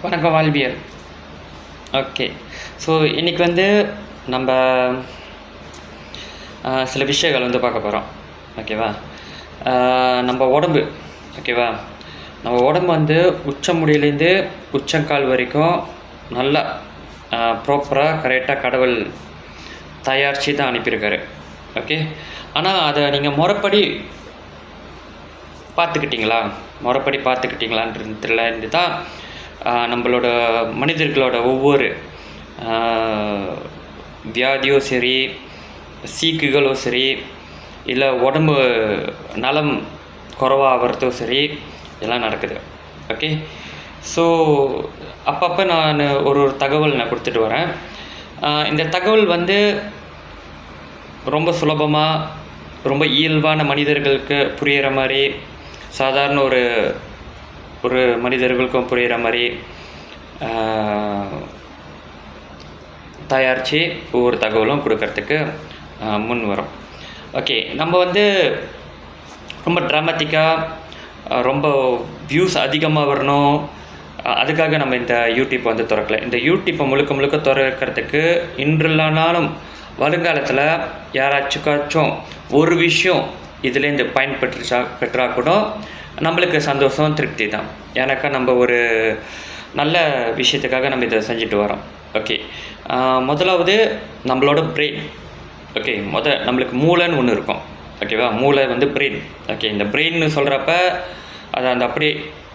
வணக்கம் வாழ்வியல். Okay. So இன்றைக்கி வந்து நம்ம சில விஷயங்கள் வந்து பார்க்க போகிறோம். ஓகேவா? நம்ம உடம்பு, ஓகேவா, நம்ம உடம்பு வந்து உச்சமுடியிலேருந்து உச்சங்கால் வரைக்கும் நல்லா ப்ராப்பராக கரெக்டாக கடவுள் தயாரித்து தான் அனுப்பியிருக்காரு. ஓகே. ஆனால் அதை நீங்கள் முறைப்படி பார்த்துக்கிட்டிங்களான்றதுலேருந்து தான் நம்மளோட மனிதர்களோட ஒவ்வொரு வியாதியோ சரி, சீக்குகளோ சரி, இல்லை உடம்பு நலம் குறைவாகிறதோ சரி, எல்லாம் நடக்குது. ஓகே. ஸோ அப்பப்போ நான் ஒரு தகவல் நான் கொடுத்துட்டு வரேன். இந்த தகவல் வந்து ரொம்ப சுலபமாக, ரொம்ப இயல்பான மனிதர்களுக்கு புரிகிற மாதிரி, சாதாரண ஒரு மனிதர்களுக்கும் புரிகிற மாதிரி தயாரித்து ஒவ்வொரு தகவலும் கொடுக்கறதுக்கு முன் வரும். ஓகே. நம்ம வந்து ரொம்ப ட்ராமட்டிக்காக ரொம்ப வியூஸ் அதிகமாக வரணும், அதுக்காக நம்ம இந்த யூடியூப்பை வந்து திறக்கலை. இந்த யூடியூப்பை முழுக்க திறக்கிறதுக்கு இன்றில்லானாலும் வருங்காலத்தில் யாராச்சும் ஒரு விஷயம் இதுலேருந்து பெற்றா கூட நம்மளுக்கு சந்தோஷம், திருப்தி தான். ஏன்னாக்கா நம்ம ஒரு நல்ல விஷயத்துக்காக நம்ம இதை செஞ்சுட்டு வரோம். ஓகே. முதலாவது நம்மளோட பிரெயின். ஓகே. நம்மளுக்கு மூளைன்னு ஒன்று இருக்கும். ஓகேவா? மூளை வந்து பிரெயின். ஓகே. இந்த பிரெயின்னு சொல்கிறப்ப அது அப்படியே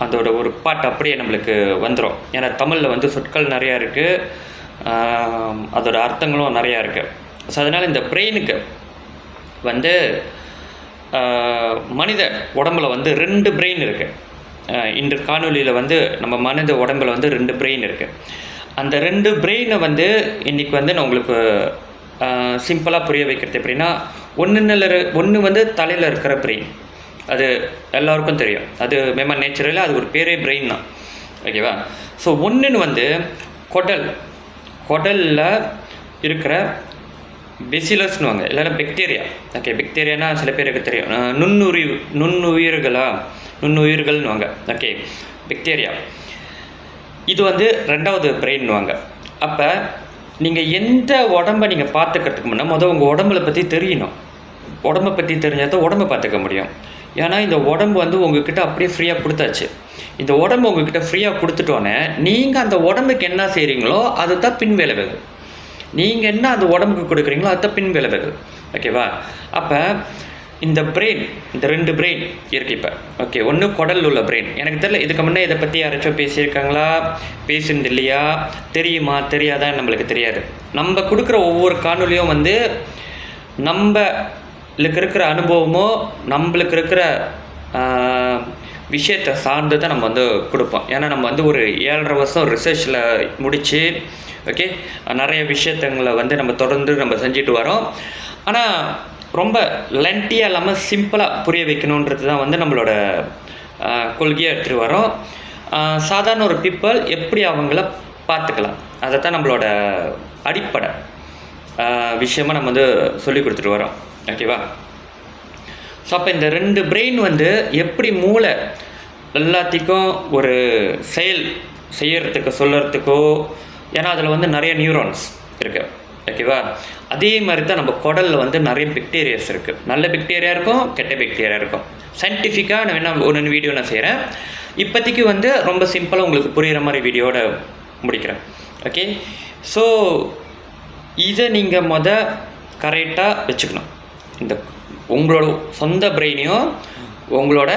அதோட ஒரு பாட்டு அப்படியே நம்மளுக்கு வந்துடும். ஏன்னா தமிழில் வந்து சொற்கள் நிறையா இருக்குது, அதோட அர்த்தங்களும் நிறையா இருக்குது. ஸோ அதனால் இந்த பிரெயினுக்கு வந்து மனித உடம்புல வந்து 2 பிரெயின் இருக்குது. இன்று காணொலியில் வந்து நம்ம மனித உடம்பில் வந்து 2 பிரெயின் இருக்குது. அந்த 2 பிரெயினை வந்து இன்றைக்கி வந்து நான் உங்களுக்கு சிம்பிளாக புரிய வைக்கிறது எப்படின்னா, ஒன்று வந்து தலையில் இருக்கிற பிரெயின், அது எல்லாருக்கும் தெரியும். அது மேமா நேச்சுரலாக அது ஒரு பேரே பிரெயின் தான். ஓகேவா? ஸோ ஒன்றுன்னு வந்து குடலில் இருக்கிற பெசிலஸ்னுவாங்க, இல்லைன்னா பாக்டீரியா. ஓகே. பாக்டீரியானா சில பேருக்கு தெரியும், நுண்ணுயிர்கள்னுவாங்க. ஓகே. பாக்டீரியா இது வந்து 2வது பிரெயின்னுவாங்க. அப்போ நீங்கள் எந்த உடம்பை நீங்கள் பார்த்துக்கிறதுக்கு முன்னே உங்கள் உடம்புல பற்றி தெரியணும். உடம்பை பற்றி தெரிஞ்சால் தான் உடம்பை பார்த்துக்க முடியும். ஏன்னா இந்த உடம்பு வந்து உங்ககிட்ட அப்படியே ஃப்ரீயாக கொடுத்தாச்சு. இந்த உடம்பு உங்ககிட்ட ஃப்ரீயாக கொடுத்துட்டோன்னே நீங்கள் அந்த உடம்புக்கு என்ன செய்கிறீங்களோ அதுதான் பின் விளைவுகள். நீங்கள் என்ன அந்த உடம்புக்கு கொடுக்குறீங்களோ அதுதான் பின் விளைவுகள். ஓகேவா? அப்போ இந்த பிரெயின், இந்த 2 பிரெயின் இருக்குது இப்போ. ஓகே. ஒன்று குடல் உள்ள பிரெயின். எனக்கு தெரியல, இதுக்கு முன்னே இதை பற்றி யாராச்சும் பேசியிருக்காங்களா, பேசுனது இல்லையா, தெரியுமா, தெரியாதான், நம்மளுக்கு தெரியாது. நம்ம கொடுக்குற ஒவ்வொரு காணொலியும் வந்து நம்மளுக்கு இருக்கிற அனுபவமோ நம்மளுக்கு இருக்கிற விஷயத்தை சார்ந்து தான் நம்ம வந்து கொடுப்போம். ஏன்னா நம்ம வந்து ஒரு 7.5 வருஷம் ரிசர்ச்சில் முடித்து, ஓகே, நிறைய விஷயத்தங்களை வந்து நம்ம தொடர்ந்து நம்ம செஞ்சுட்டு வரோம். ஆனால் ரொம்ப லென்த்தியாக இல்லாமல் சிம்பிளாக புரிய வைக்கணுன்றது தான் வந்து நம்மளோட கொள்கையாக எடுத்துகிட்டு வரோம். சாதாரண ஒரு பீப்புள் எப்படி அவங்கள பார்த்துக்கலாம், அதை தான் நம்மளோட அடிப்படை விஷயமாக நம்ம வந்து சொல்லி கொடுத்துட்டு வரோம். ஓகேவா? ஸோ அப்போ இந்த 2 பிரெயின் வந்து எப்படி மூளை எல்லாத்துக்கும் ஒரு செயல் செய்யறதுக்கு சொல்கிறதுக்கோ, ஏன்னா அதில் வந்து நிறைய நியூரான்ஸ் இருக்குது. ஓகேவா? அதே மாதிரி தான் நம்ம குடலில் வந்து நிறைய பாக்டீரியாஸ் இருக்குது. நல்ல பாக்டீரியா இருக்கும், கெட்ட பாக்டீரியா இருக்கும். சயின்டிஃபிக்காக நான் வேணால் ஒன்று வீடியோ நான் செய்கிறேன். இப்போதைக்கு வந்து ரொம்ப சிம்பிளாக உங்களுக்கு புரிகிற மாதிரி வீடியோட முடிக்கிறேன். ஓகே. ஸோ இதை நீங்கள் கரெக்டாக வச்சுக்கணும். இந்த உங்களோட சொந்த பிரெயினையும் உங்களோட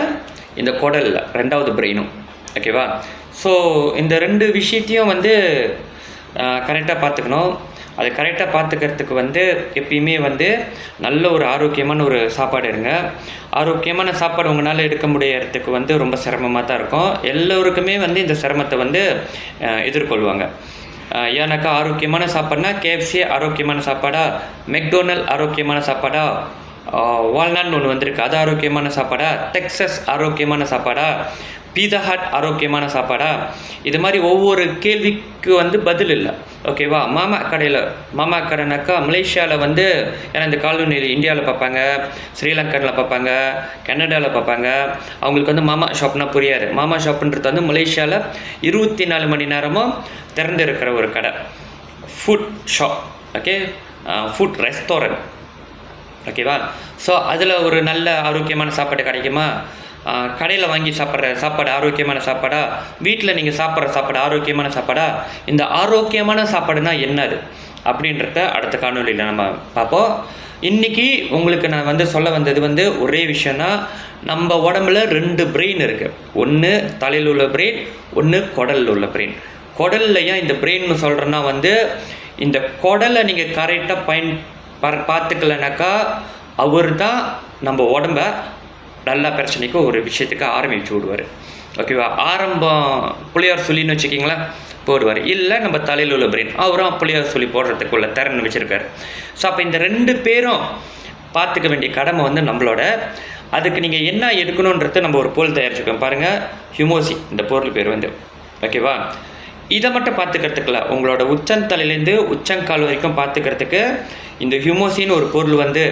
இந்த குடலில் 2வது பிரெயினும். ஓகேவா? ஸோ இந்த 2 விஷயத்தையும் வந்து கரெக்டாக பார்த்துக்கணும். அது கரெக்டாக பார்த்துக்கிறதுக்கு வந்து எப்பயுமே வந்து நல்ல ஒரு ஆரோக்கியமான ஒரு சாப்பாடு எடுங்க. ஆரோக்கியமான சாப்பாடு உங்களால் எடுக்க முடியறதுக்கு வந்து ரொம்ப சிரமமாக தான் இருக்கும். எல்லோருக்குமே வந்து இந்த சிரமத்தை வந்து எதிர்கொள்வாங்க. ஏன்னாக்கா ஆரோக்கியமான சாப்பாடுனா கேஎஃப்சி ஆரோக்கியமான சாப்பாடா, மெக்டோனல் ஆரோக்கியமான சாப்பாடா, வால்நாட்னு ஒன்று வந்திருக்கு, அது ஆரோக்கியமான சாப்பாடா, டெக்ஸஸ் ஆரோக்கியமான சாப்பாடா, பீஸா ஹட் ஆரோக்கியமான சாப்பாடா, இது மாதிரி ஒவ்வொரு வந்து பதில் இல்லை. ஓகேவா? மாமா கடைனாக்கா மலேசியாவில் வந்து ஏன்னா இந்த காலனியில் இந்தியாவில் பார்ப்பாங்க, ஸ்ரீலங்கனில் பார்ப்பாங்க, கனடாவில் பார்ப்பாங்க. அவங்களுக்கு வந்து மாமா ஷாப்னால் புரியாது. மாமா ஷாப்புன்றது வந்து மலேசியாவில் 24 மணி நேரமும் திறந்து இருக்கிற ஒரு கடை, food shop. Okay, food restaurant. ஓகேவா? ஸோ அதில் ஒரு நல்ல ஆரோக்கியமான சாப்பாடு கிடைக்குமா? கடையில் வாங்கி சாப்பிட்ற சாப்பாடு ஆரோக்கியமான சாப்பாடா? வீட்டில் நீங்கள் சாப்பிட்ற சாப்பாடு ஆரோக்கியமான சாப்பாடா? இந்த ஆரோக்கியமான சாப்பாடுனா என்னது அப்படின்றத அடுத்த காணொலியில் நம்ம பார்ப்போம். இன்றைக்கி உங்களுக்கு நான் வந்து சொல்ல வந்தது வந்து ஒரே விஷயம்னா, நம்ம உடம்புல 2 பிரெயின் இருக்குது. ஒன்று தலையில் உள்ள பிரெயின், ஒன்று குடலில் உள்ள பிரெயின். குடலில் ஏன் இந்த பிரெயின்னு சொல்கிறேன்னா வந்து, இந்த குடலை நீங்கள் கரெக்டாக பார்த்துக்கலனாக்கா அவர் தான் நம்ம உடம்ப நல்லா பிரச்சனைக்கு ஒரு விஷயத்துக்கு ஆரம்பிச்சு விடுவார். ஓகேவா? ஆரம்பம் புளியார் சொல்லின்னு வச்சுக்கிங்களேன் போடுவார். இல்லை நம்ம தலையில் உள்ள பிரெயின் அவரும் புளியார் சொல்லி போடுறதுக்குள்ள திறன் வச்சுருக்காரு. ஸோ அப்போ இந்த 2 பேரும் பார்த்துக்க வேண்டிய கடமை வந்து நம்மளோட. அதுக்கு நீங்கள் என்ன எடுக்கணுன்றது நம்ம ஒரு பொருள் தயாரிச்சுக்கோம். பாருங்கள், ஹியூமோசி இந்த பொருள் பேர் வந்து. ஓகேவா? இதை மட்டும் பார்த்துக்கிறதுக்குல உங்களோட உச்சந்தலையிலேருந்து உச்சங்கால் வரைக்கும் பார்த்துக்கிறதுக்கு இந்த ஹியூமோசின்னு ஒரு பொருள் வந்து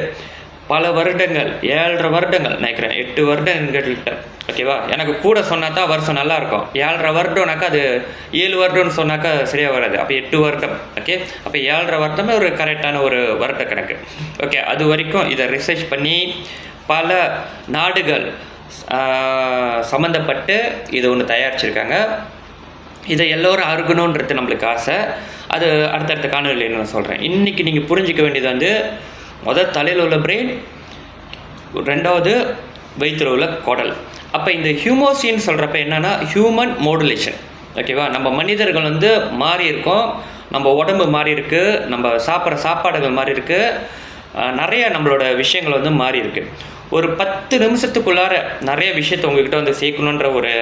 பல வருடங்கள், 7.5 வருடங்கள் நினைக்கிறேன், 8 வருடங்கள்கிட்ட. ஓகேவா? எனக்கு கூட சொன்னால் தான் வருஷம் நல்லாயிருக்கும். 7.5 வருடம்னாக்கா அது 7 வருடம்னு சொன்னாக்கா சரியாக வராது. அப்போ 8 வருடம். ஓகே, அப்போ 7.5 வருடமே ஒரு கரெக்டான ஒரு வருட கணக்கு. ஓகே, அது வரைக்கும் இதை ரிசர்ச் பண்ணி பல நாடுகள் சம்மந்தப்பட்டு இதை ஒன்று தயாரிச்சிருக்காங்க. இதை எல்லோரும் அருகணுன்றது நம்மளுக்கு ஆசை. அது அடுத்தடுத்த காணொலியில் நான் சொல்கிறேன். இன்றைக்கி நீங்கள் புரிஞ்சிக்க வேண்டியது வந்து, முதல் தலையில் உள்ள பிரெயின், 2வது வயிற்றில் உள்ள குடல். அப்போ இந்த ஹியூமோசின்னு சொல்கிறப்ப என்னென்னா ஹியூமன் மாடுலேஷன். ஓகேவா? நம்ம மனிதர்கள் வந்து மாறி இருக்கோம், நம்ம உடம்பு மாறி இருக்குது, நம்ம சாப்பிட்ற சாப்பாடுகள் மாறி இருக்குது, நிறைய நம்மளோட விஷயங்கள் வந்து மாறி இருக்குது. ஒரு 10 நிமிஷத்துக்குள்ளார நிறைய விஷயத்தை உங்கள்கிட்ட வந்து சேர்க்கணுன்ற ஒரு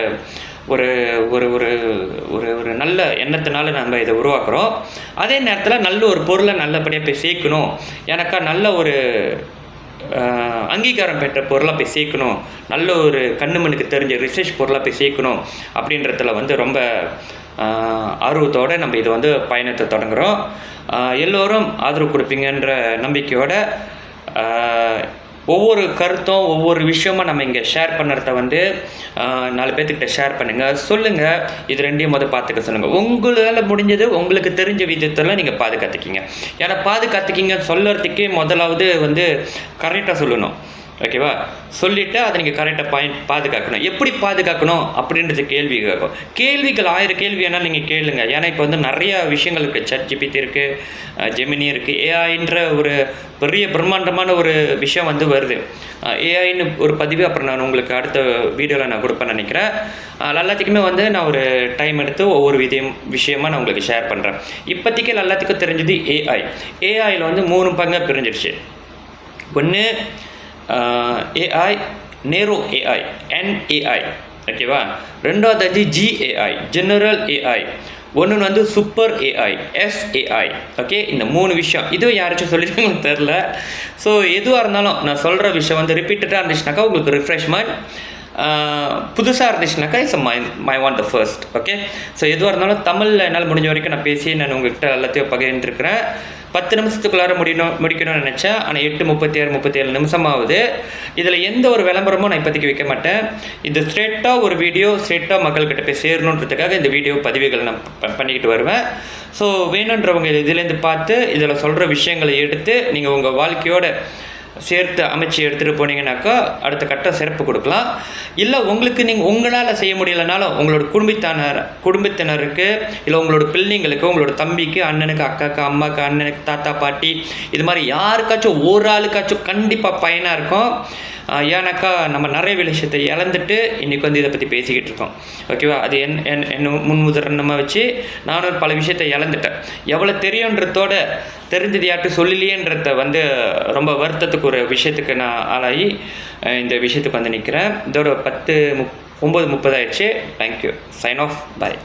ஒரு ஒரு ஒரு ஒரு ஒரு நல்ல எண்ணத்தினால நம்ம இதை உருவாக்குறோம். அதே நேரத்தில் நல்ல ஒரு பொருளை நல்லபடியாக போய் சேர்க்கணும், எனக்கா நல்ல ஒரு அங்கீகாரம் பெற்ற பொருளாக போய் சேர்க்கணும், நல்ல ஒரு கண்ணுமனுக்கு தெரிஞ்ச ரிசர்ச் பொருளாக போய் சேர்க்கணும் அப்படின்றதுல வந்து ரொம்ப ஆர்வத்தோடு நம்ம இதை வந்து பயணத்தை தொடங்குகிறோம். எல்லோரும் ஆதரவு கொடுப்பீங்கன்ற நம்பிக்கையோட ஒவ்வொரு கருத்தும் ஒவ்வொரு விஷயமும் நம்ம இங்கே ஷேர் பண்ணுறத வந்து 4 பேர்த்துக்கிட்ட ஷேர் பண்ணுங்கள், சொல்லுங்கள். இது 2யும் பார்த்துக்க சொல்லுங்கள். உங்களால் முடிஞ்சது உங்களுக்கு தெரிஞ்ச விதத்தில் நீங்கள் பாதுகாத்துக்கிங்க. ஏன்னா பாதுகாத்துக்கிங்கன்னு சொல்லுறதுக்கே முதலாவது வந்து கரெக்டாக சொல்லணும். ஓகேவா? சொல்லிவிட்டு அதை நீங்கள் கரெக்டாக பாதுகாக்கணும். எப்படி பாதுகாக்கணும் அப்படின்றது கேள்வி கேட்கும். கேள்விகள் 1000 கேள்வி வேணால் நீங்கள் கேளுங்க. ஏன்னா இப்போ வந்து நிறையா விஷயங்கள் இருக்குது. ChatGPT இருக்குது, ஜெமினி இருக்குது, ஏஐன்ற ஒரு பெரிய பிரம்மாண்டமான ஒரு விஷயம் வந்து வருது. ஏஐன்னு ஒரு பதிவு அப்புறம் நான் உங்களுக்கு அடுத்த வீடியோவில் நான் கொடுப்பேன்னு நினைக்கிறேன். எல்லாத்துக்குமே வந்து நான் ஒரு டைம் எடுத்து ஒவ்வொரு விஷயமாக நான் உங்களுக்கு ஷேர் பண்ணுறேன். இப்போதைக்கு எல்லாத்துக்கும் தெரிஞ்சது ஏஐயில் வந்து 3 பங்காக பிரிஞ்சிடுச்சு. ஒன்று ஏஐ, நேரோ ஏஐ, NAI. ஓகேவா? 2வது வந்து GAI, ஜெனரல் ஏஐ. ஒன்று வந்து சூப்பர் ஏஐ, SAI. ஓகே, இந்த 3 விஷயம். இதுவும் யாராச்சும் சொல்லியிருக்காங்கன்னு தெரில. ஸோ எதுவாக இருந்தாலும் நான் சொல்கிற விஷயம் வந்து ரிப்பீட்டடாக இருந்துச்சுனாக்கா உங்களுக்கு ரிஃப்ரெஷ்மெண்ட், புதுசாக இருந்துச்சுனாக்கா it's my want the first. Okay, so எதுவாக இருந்தாலும் தமிழில் என்னால் முடிஞ்ச வரைக்கும் நான் பேசி நான் உங்கள்கிட்ட எல்லாத்தையும் பகிர்ந்துருக்கிறேன். 10 நிமிஷத்துக்குள்ளார முடிக்கணும்னு நினச்சேன். ஆனால் 8:37 நிமிஷமாகுது. இதில் எந்த ஒரு விளம்பரமும் நான் இப்போதைக்கு வைக்க மாட்டேன். இது ஸ்ட்ரெயிட்டாக ஒரு வீடியோ, ஸ்ட்ரெயிட்டாக மக்கள்கிட்ட போய் சேரணுன்றதுக்காக இந்த வீடியோ பதிவுகள் நான் பண்ணிக்கிட்டு வருவேன். ஸோ வேணுன்றவங்க இதுலேருந்து பார்த்து இதில் சொல்கிற விஷயங்களை எடுத்து நீங்கள் உங்கள் வாழ்க்கையோட சேர்த்து அமைச்சு எடுத்துகிட்டு போனீங்கன்னாக்கா அடுத்த கட்டம் சிறப்பு கொடுக்கலாம். இல்லை உங்களுக்கு நீங்கள் உங்களால் செய்ய முடியலைனாலும் உங்களோட குடும்பத்தினருக்கு, இல்லை உங்களோட பிள்ளைங்களுக்கு, உங்களோட தம்பிக்கு, அண்ணனுக்கு, அக்காவுக்கு, அம்மாவுக்கு, அண்ணனுக்கு, தாத்தா, பாட்டி, இது மாதிரி யாருக்காச்சும் ஒரு ஆளுக்காச்சும் கண்டிப்பாக பயனாக இருக்கும். ஏன்னாக்கா நம்ம நிறைய விஷயத்தை இழந்துட்டு இன்றைக்கி வந்து இதை பற்றி பேசிக்கிட்டு இருக்கோம். ஓகேவா? அது என்ன முன் உதாரணமாக வச்சு நானும் பல விஷயத்தை இழந்துட்டேன். எவ்வளோ தெரியுன்றதோட தெரிஞ்சது யார்ட்டும் சொல்லலையேன்றத வந்து ரொம்ப வருத்தத்துக்கு ஒரு விஷயத்துக்கு நான் ஆளாகி இந்த விஷயத்துக்கு வந்து நிற்கிறேன். இதோட 9:30 ஆயிடுச்சு. தேங்க்யூ. Sign off. பாய்.